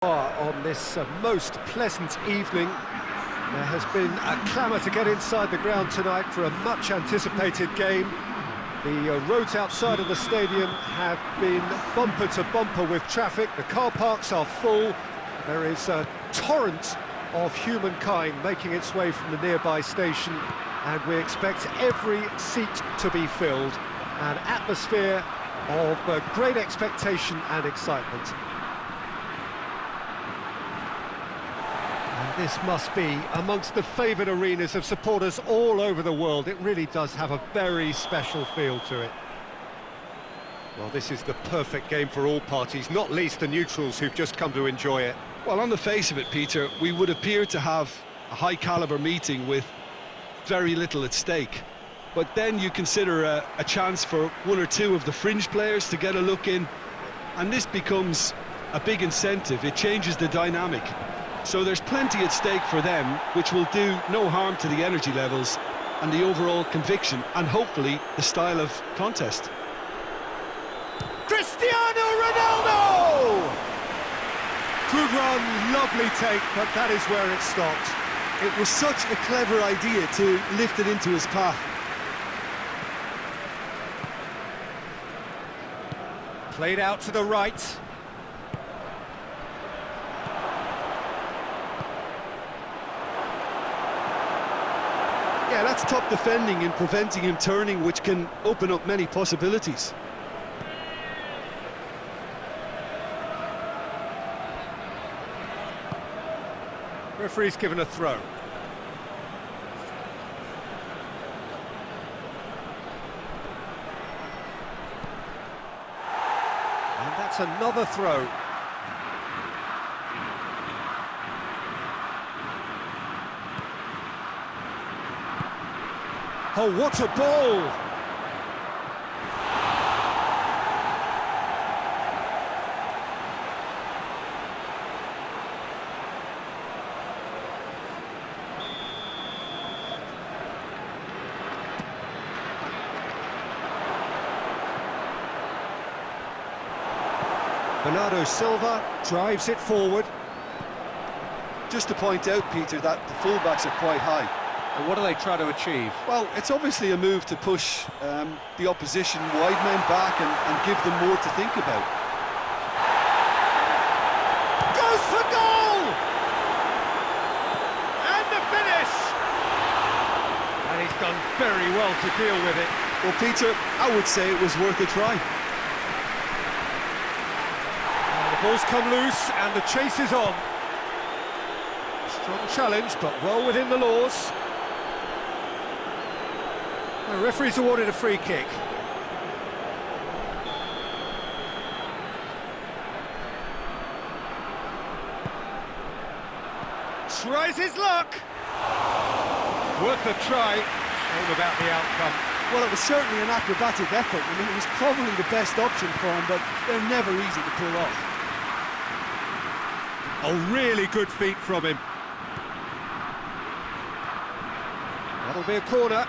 On this most pleasant evening. There has been a clamour to get inside the ground tonight for a much-anticipated game. The roads outside of the stadium have been bumper to bumper with traffic. The car parks are full. There is a torrent of humankind making its way from the nearby station, and we expect every seat to be filled. An atmosphere of great expectation and excitement. This must be amongst the favoured arenas of supporters all over the world. It really does have a very special feel to it. Well, this is the perfect game for all parties, not least the neutrals who've just come to enjoy it. Well, on the face of it, Peter, we would appear to have a high-caliber meeting with very little at stake. But then you consider a chance for one or two of the fringe players to get a look in, and this becomes a big incentive. It changes the dynamic. So there's plenty at stake for them, which will do no harm to the energy levels and the overall conviction, and hopefully the style of contest. Cristiano Ronaldo! Good run, lovely take, but that is where it stopped. It was such a clever idea to lift it into his path. Played out to the right. Yeah, that's top defending and preventing him turning, which can open up many possibilities. Referee's given a throw. And that's another throw. Oh, what a ball! Bernardo Silva drives it forward. Just to point out, Peter, that the fullbacks are quite high. And what do they try to achieve? Well, it's obviously a move to push the opposition wide men back and give them more to think about. Goes for goal! And the finish! And he's done very well to deal with it. Well, Peter, I would say it was worth a try. And the ball's come loose and the chase is on. Strong challenge, but well within the laws. The referee's awarded a free kick. Tries his luck. Worth a try. Shame about the outcome. Well, it was certainly an acrobatic effort. I mean, it was probably the best option for him, but they're never easy to pull off. Oh, really good feet from him. That'll be a corner.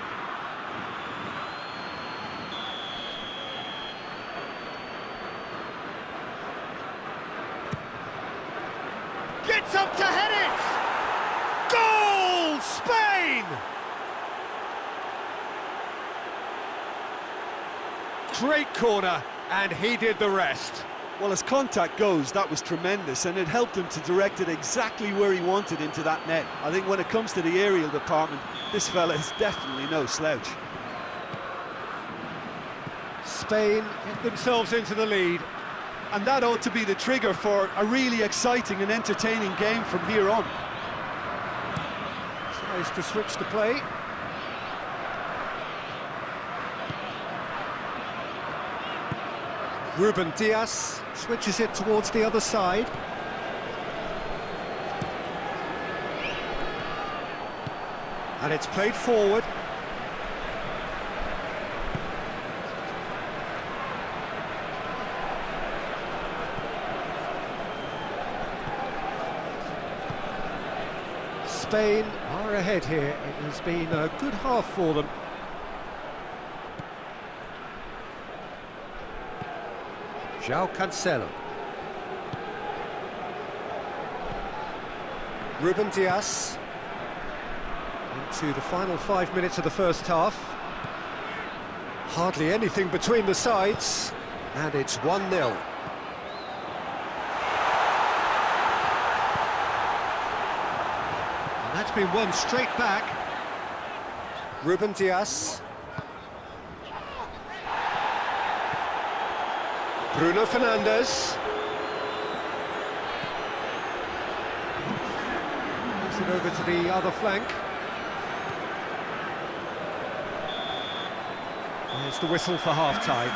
Gets up to head it! Goal! Spain! Great corner, and he did the rest. Well, as contact goes, that was tremendous, and it helped him to direct it exactly where he wanted into that net. I think when it comes to the aerial department, this fella is definitely no slouch. Spain get themselves into the lead. And that ought to be the trigger for a really exciting and entertaining game from here on. Tries to switch the play. Ruben Diaz switches it towards the other side. And it's played forward. Spain are ahead here. It has been a good half for them. João Cancelo. Ruben Dias into the final 5 minutes of the first half. Hardly anything between the sides, and it's 1-0. And that's been won straight back. Ruben Dias. Bruno Fernandes. Moves it over to the other flank. There's the whistle for half-time.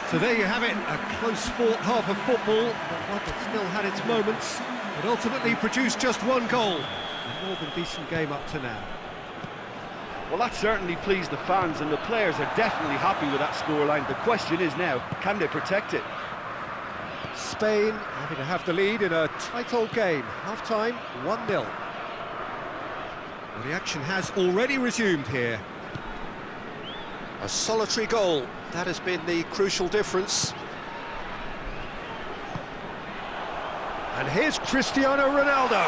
So there you have it, a close-fought half of football, but one that still had its moments, but ultimately produced just one goal. A more than decent game up to now. Well, that certainly pleased the fans, and the players are definitely happy with that scoreline. The question is now, can they protect it? Spain happy to have the lead in a tight old game. Half-time, 1-0. Well, the action has already resumed here. A solitary goal, that has been the crucial difference. And here's Cristiano Ronaldo.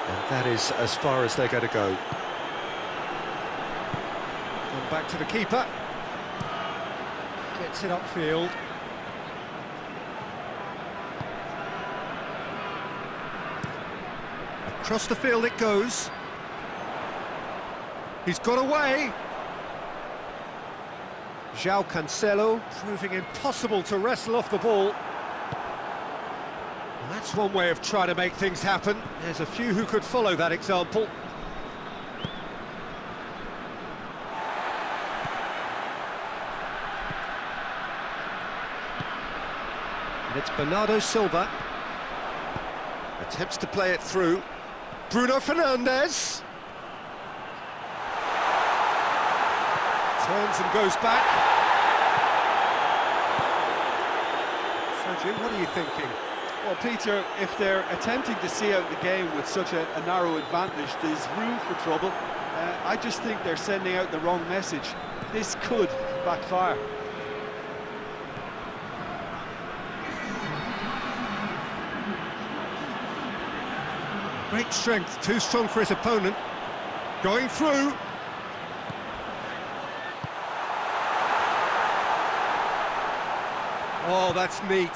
And that is as far as they're going to go. Gone back to the keeper. Gets it upfield. Across the field it goes. He's got away. João Cancelo proving impossible to wrestle off the ball. And that's one way of trying to make things happen. There's a few who could follow that example. And it's Bernardo Silva. Attempts to play it through. Bruno Fernandes. Turns and goes back. So, Jim, what are you thinking? Well, Peter, if they're attempting to see out the game with such a narrow advantage, there's room for trouble. I just think they're sending out the wrong message. This could backfire. Great strength, too strong for his opponent. Going through. Oh, that's neat.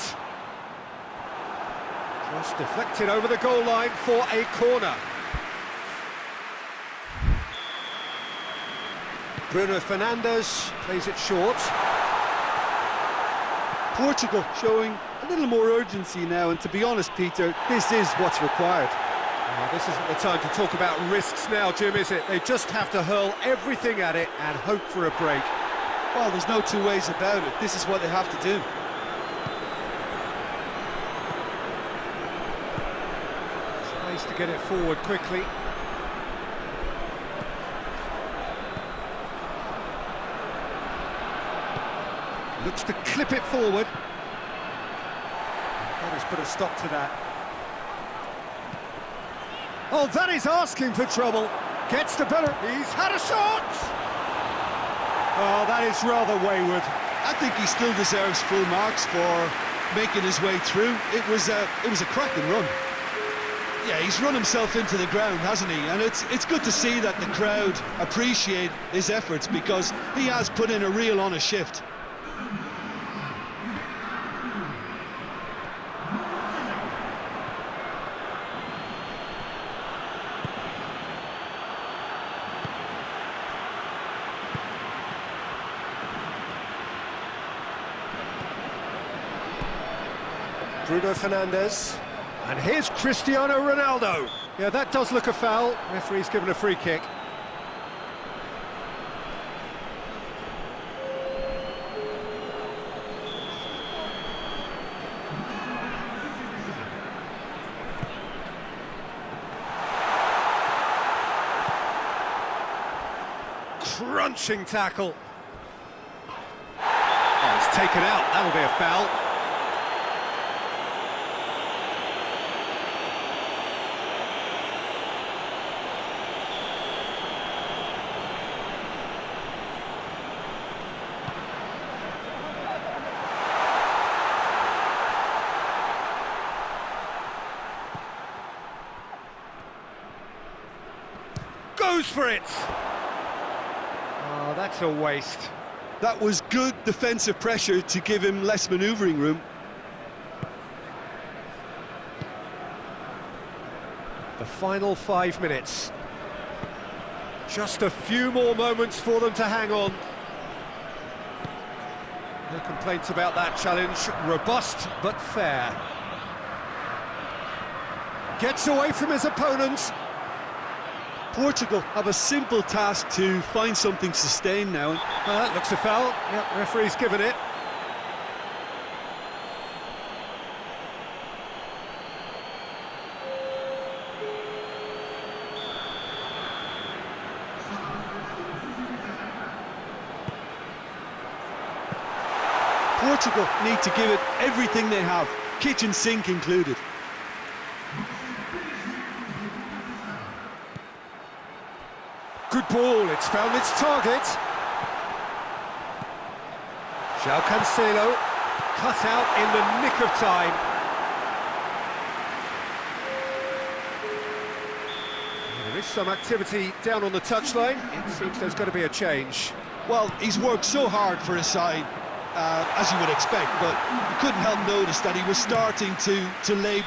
Cross deflected over the goal line for a corner. Bruno Fernandes plays it short. Portugal showing a little more urgency now, and to be honest, Peter, this is what's required. Oh, this isn't the time to talk about risks now, Jim, is it? They just have to hurl everything at it and hope for a break. Well, there's no two ways about it. This is what they have to do. Tries to get it forward quickly. Looks to clip it forward. That has put a stop to that. Oh, that is asking for trouble. Gets the better. He's had a shot! Oh, that is rather wayward. I think he still deserves full marks for making his way through. It was a cracking run. Yeah, he's run himself into the ground, hasn't he? And it's good to see that the crowd appreciate his efforts, because he has put in a real honest shift. Bruno Fernandes. And here's Cristiano Ronaldo. Yeah, that does look a foul. Referee's given a free kick. Crunching tackle. Oh, it's taken out. That'll be a foul. goes for it. Oh, that's a waste. That was good defensive pressure to give him less manoeuvring room. The final 5 minutes. Just a few more moments for them to hang on. No complaints about that challenge. Robust, but fair. Gets away from his opponent. Portugal have a simple task to find something sustained now. Looks a foul. Yep, referee's given it. Portugal need to give it everything they have, kitchen sink included. Good ball, it's found its target. João Cancelo, cut out in the nick of time. There is some activity down on the touchline. It seems there's going to be a change. Well, he's worked so hard for his side, as you would expect, but you couldn't help notice that he was starting to lay